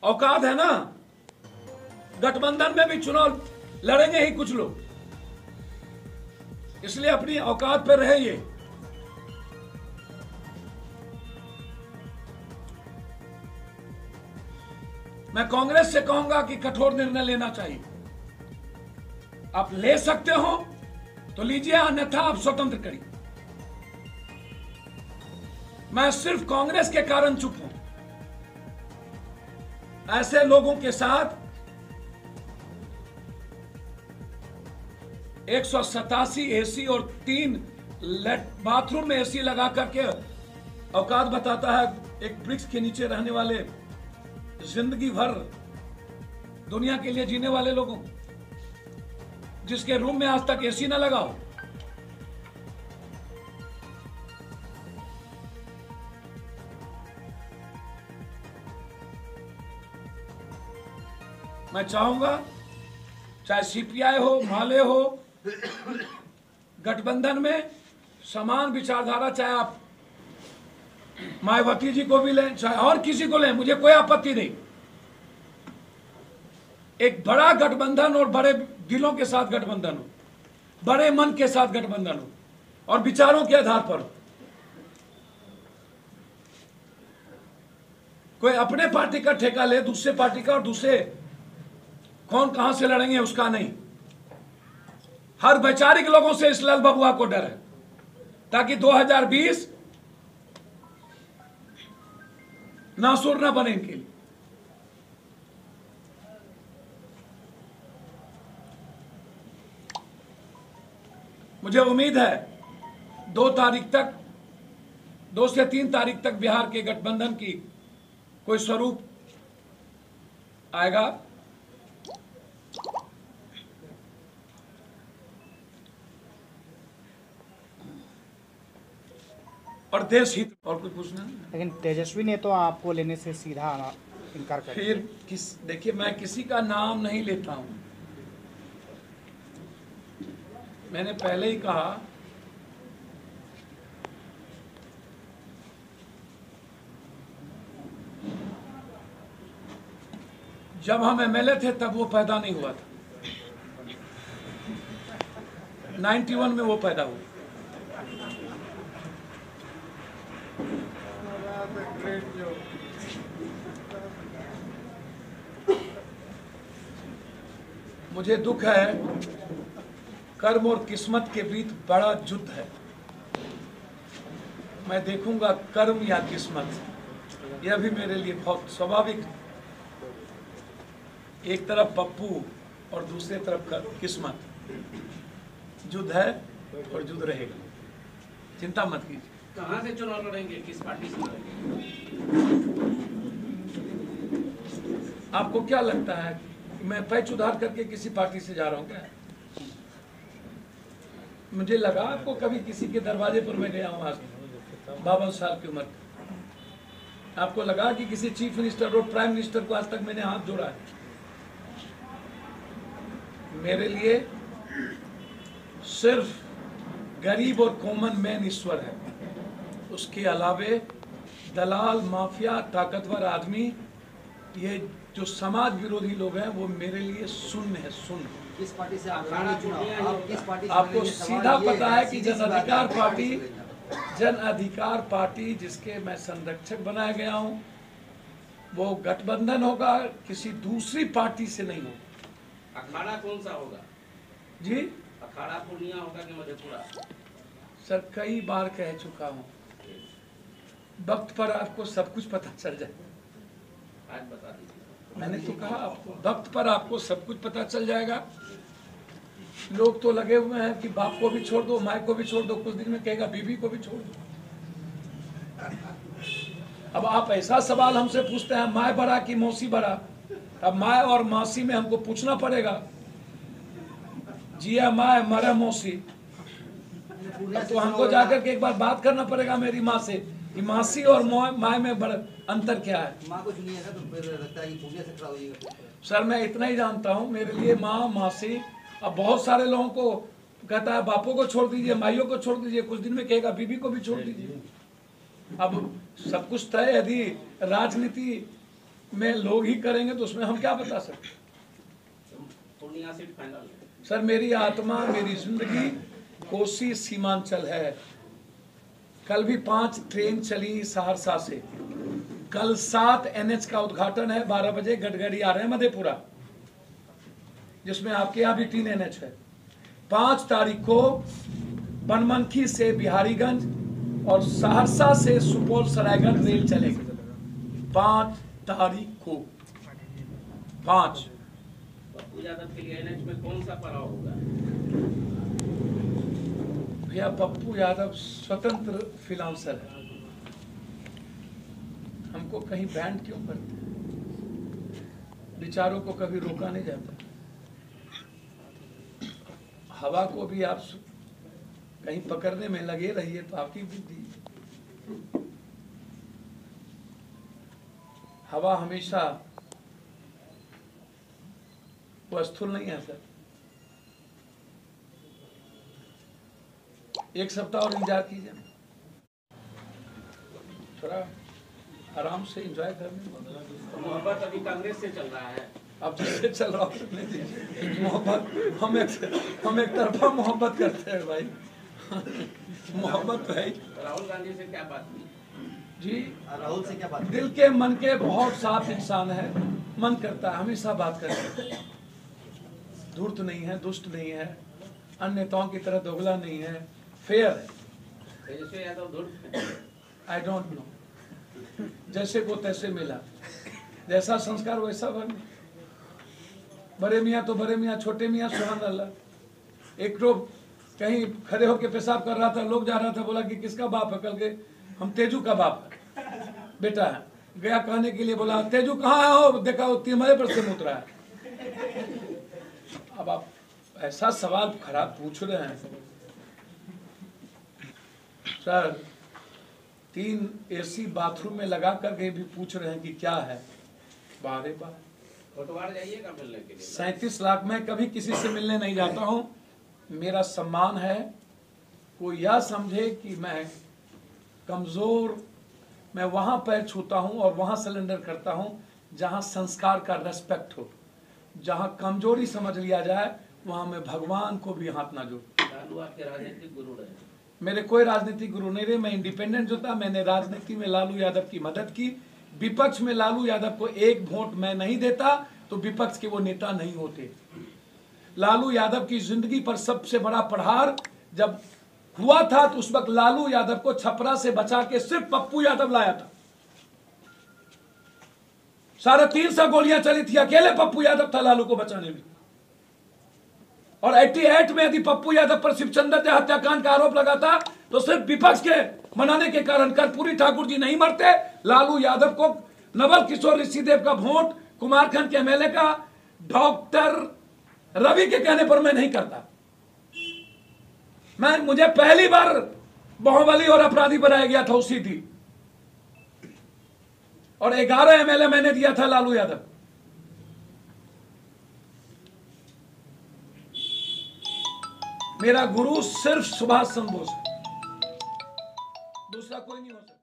औकात है ना, गठबंधन में भी चुनाव लड़ेंगे ही कुछ लोग, इसलिए अपनी औकात पर रहिए। मैं कांग्रेस से कहूंगा कि कठोर निर्णय लेना चाहिए। आप ले सकते हो तो लीजिए, अन्यथा आप स्वतंत्र करिए। मैं सिर्फ कांग्रेस के कारण चुप हूं। ऐसे लोगों के साथ 187 एसी और 3 बाथरूम में एसी लगा करके औकात बताता है एक वृक्ष के नीचे रहने वाले, जिंदगी भर दुनिया के लिए जीने वाले लोगों, जिसके रूम में आज तक एसी ना लगाओ। मैं चाहूंगा चाहे सीपीआई हो, माले हो, गठबंधन में समान विचारधारा, चाहे आप मायावती जी को भी लें, चाहे और किसी को लें, मुझे कोई आपत्ति नहीं। एक बड़ा गठबंधन और बड़े दिलों के साथ गठबंधन हो, बड़े मन के साथ गठबंधन हो और विचारों के आधार पर हो। कोई अपने पार्टी का ठेका ले दूसरे पार्टी का, और दूसरे कौन कहां से लड़ेंगे उसका नहीं। हर वैचारिक लोगों से इस लाल बबुआ को डर है, ताकि 2020 नासुर ना बने इनके लिए। मुझे उम्मीद है 2 तारीख तक, 2 से 3 तारीख तक बिहार के गठबंधन की कोई स्वरूप आएगा। और देश हित। और कुछ पूछना है? लेकिन तेजस्वी ने तो आपको लेने से सीधा इनकार कर दिया। फिर देखिए, मैं किसी का नाम नहीं लेता हूं। मैंने पहले ही कहा, जब हम एमएलए थे तब वो पैदा नहीं हुआ था, 91 में वो पैदा हुआ। मुझे दुख है, कर्म और किस्मत के बीच बड़ा युद्ध है। मैं देखूंगा कर्म या किस्मत, यह भी मेरे लिए बहुत स्वाभाविक। एक तरफ पप्पू और दूसरे तरफ किस्मत, युद्ध है और युद्ध रहेगा, चिंता मत कीजिए। कहां से चुनाव लड़ेंगे, किस पार्टी से लड़ेंगे? आपको क्या लगता है मैं पैच उधार करके किसी पार्टी से जा रहा हूं क्या? मुझे लगा आपको कभी किसी के दरवाजे पर मैं गया हूं आज 52 साल की उम्र। आपको लगा कि किसी चीफ मिनिस्टर और प्राइम मिनिस्टर को आज तक मैंने हाथ जोड़ा है? मेरे लिए सिर्फ गरीब और कॉमन मैन ईश्वर है। उसके अलावे दलाल, माफिया, ताकतवर आदमी, ये जो समाज विरोधी लोग हैं, वो मेरे लिए शून्य है, शून्य। किस पार्टी से आप लड़ेंगे चुनाव? आप किस पार्टी से आपको लड़ेंगे? सीधा पता है कि सीधी सी बात है। जन अधिकार पार्टी जिसके मैं संरक्षक बनाया गया हूं, वो गठबंधन होगा, किसी दूसरी पार्टी से नहीं होगा। अखाड़ा कौन सा होगा जी? अखाड़ा पूर्णिया होगा कि मधेपुरा? सर, कई बार कह चुका हूं, वक्त पर आपको सब कुछ पता चल जाएगा। आज बता दीजिए। मैंने तो कहा आपको, वक्त पर आपको सब कुछ पता चल जाएगा। लोग तो लगे हुए हैं कि बाप को भी छोड़ दो, माँ को भी छोड़ दो, कुछ दिन में कहेगा बीबी को भी छोड़ दो। अब आप ऐसा सवाल हमसे पूछते हैं, माँ बड़ा कि मौसी बड़ा? अब माँ और मौसी में हमको पूछना पड़ेगा, जिया माँ मरा मौसी, तो हमको जाकर के एक बार बात करना पड़ेगा मेरी माँ से कि मासी और माँ में बड़ा अंतर क्या है। माँ को चुनिएगा तो फिर लगता है कि पूर्णिया से खड़ा होइएगा। सर, मैं इतना ही जानता हूँ, मेरे लिए माँ, मासी, अब बहुत सारे लोगों को कहता है बापों को छोड़ दीजिए, माइयों को छोड़ दीजिए, कुछ दिन में कहेगा बीबी को भी छोड़ दीजिए। अब सब कुछ तय, यदि राजनीति में लोग ही करेंगे तो उसमें हम क्या बता सकते। पूर्णिया सीट फाइनल है। सर मेरी आत्मा, मेरी जिंदगी कोसी सीमांचल है। कल भी 5 ट्रेन चली सहरसा से। कल 7 NH का उद्घाटन है, 12 बजे गडकरी आ रहे हैं मधेपुरा, जिसमें आपके यहाँ भी 3 NH है। 5 तारीख को बनमनखी से बिहारीगंज और सहरसा से सुपौल सरायगढ़ रेल चलेगी। 5 तारीख को 5। पप्पू यादव के लिए NH में कौन सा पड़ाव होगा? भैया पप्पू यादव स्वतंत्र फ्रीलांसर है, हमको कहीं बैंड क्यों करते हैं? विचारों को कभी रोका नहीं जाता। हवा को भी आप कहीं पकड़ने में लगे रहिए तो आपकी बुद्धि। हवा हमेशा वो स्थूल नहीं है सर। 1 सप्ताह और इंतजार कीजिए, थोड़ा आराम से एंजॉय करने। तो मोहब्बत अभी कांग्रेस से चल रहा है। अब जिससे चल रहा है मोहब्बत, हम एक तरफा मोहब्बत करते हैं भाई। मोहब्बत भाई। राहुल गांधी से क्या बात की जी? राहुल से क्या बात? दिल के मन के बहुत साफ इंसान है, मन करता है हमेशा बात करते हैं। धूर्त नहीं है, दुष्ट नहीं है, अन्य नेताओं की तरह दोगला नहीं है, फेयर है। तेजस्वी यादव धूर्त? आई डोंट नो, जैसे को तैसे मिला, जैसा संस्कार वैसा बने। बड़े मियाँ तो बड़े मियाँ, छोटे मियाँ सुभान अल्लाह। एक लोग कहीं खड़े होकर पेशाब कर रहा था, लोग जा रहा था, बोला कि किसका बाप है? कल के हम तेजू का बाप है, बेटा है। गया कहने के लिए, बोला तेजू कहाँ है? हो देखा वो तिरमले पर से उतरा है। अब आप ऐसा सवाल खराब पूछ रहे हैं सर। 3 AC बाथरूम में लगा करके भी पूछ रहे हैं कि क्या है। बारे बार कोटवार जाइएगा मिलने के लिए। 37 लाख में कभी किसी से मिलने नहीं जाता हूं। मेरा सम्मान है। कोई यह समझे कि मैं कमजोर, मैं वहां पैर छूता हूं और वहां सिलेंडर करता हूं जहां संस्कार का रेस्पेक्ट हो। जहां कमजोरी समझ लिया जाए वहां मैं भगवान को भी हाथ ना जोड़ूं। लालू आपके राजनीतिक गुरु रहे? मेरे कोई राजनीतिक गुरु नहीं रहे। मैं इंडिपेंडेंट जो था, मैंने राजनीति में लालू यादव की मदद की। विपक्ष में लालू यादव को 1 वोट मैं नहीं देता तो विपक्ष के वो नेता नहीं होते। लालू यादव की जिंदगी पर सबसे बड़ा प्रहार जब हुआ था तो उस वक्त लालू यादव को छपरा से बचा के सिर्फ पप्पू यादव लाया था। 350 गोलियां चली थी, अकेले पप्पू यादव था लालू को बचाने में। और 88 में यदि पप्पू यादव पर शिवचंद्र के हत्याकांड का आरोप लगा था तो सिर्फ विपक्ष के मनाने के कारण कर्पूरी ठाकुर जी नहीं मरते। लालू यादव को नवल किशोर ऋषिदेव का वोट, कुमारखंड के MLA का, डॉक्टर रवि के कहने पर मैं नहीं करता। मुझे पहली बार बाहुबली और अपराधी बनाया गया था उसी थी, और 11 MLA मैंने दिया था लालू यादव। मेरा गुरु सिर्फ सुभाष चंद्र बोस है, दूसरा कोई नहीं हो सकता।